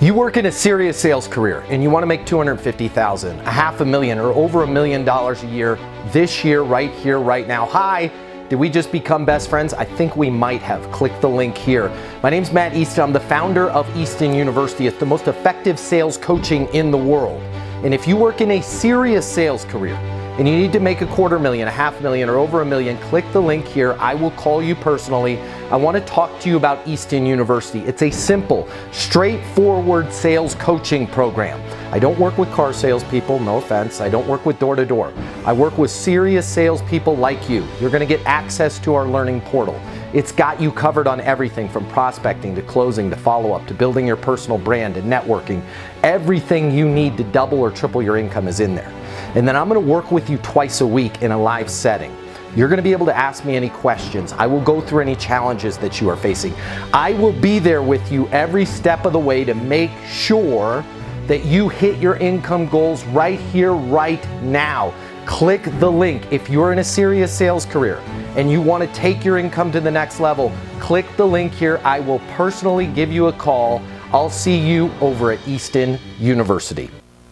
You work in a serious sales career and you want to make $250,000, $500,000, or over $1 million a year this year, right here, right now. Hi, did we just become best friends? I think we might have. Click the link here. My name's Matt Easton. I'm the founder of Easton University. It's the most effective sales coaching in the world. And if you work in a serious sales career and you need to make $250,000, $500,000, or over $1 million, click the link here. I will call you personally. I want to talk to you about Easton University. It's a simple, straightforward sales coaching program. I don't work with car salespeople, no offense. I don't work with door-to-door. I work with serious salespeople like you. You're going to get access to our learning portal. It's got you covered on everything from prospecting to closing to follow-up to building your personal brand and networking. Everything you need to double or triple your income is in there. And then I'm going to work with you twice a week in a live setting. You're going to be able to ask me any questions. I will go through any challenges that you are facing. I will be there with you every step of the way to make sure that you hit your income goals right here, right now. Click the link. If you're in a serious sales career and you want to take your income to the next level, click the link here. I will personally give you a call. I'll see you over at Easton University.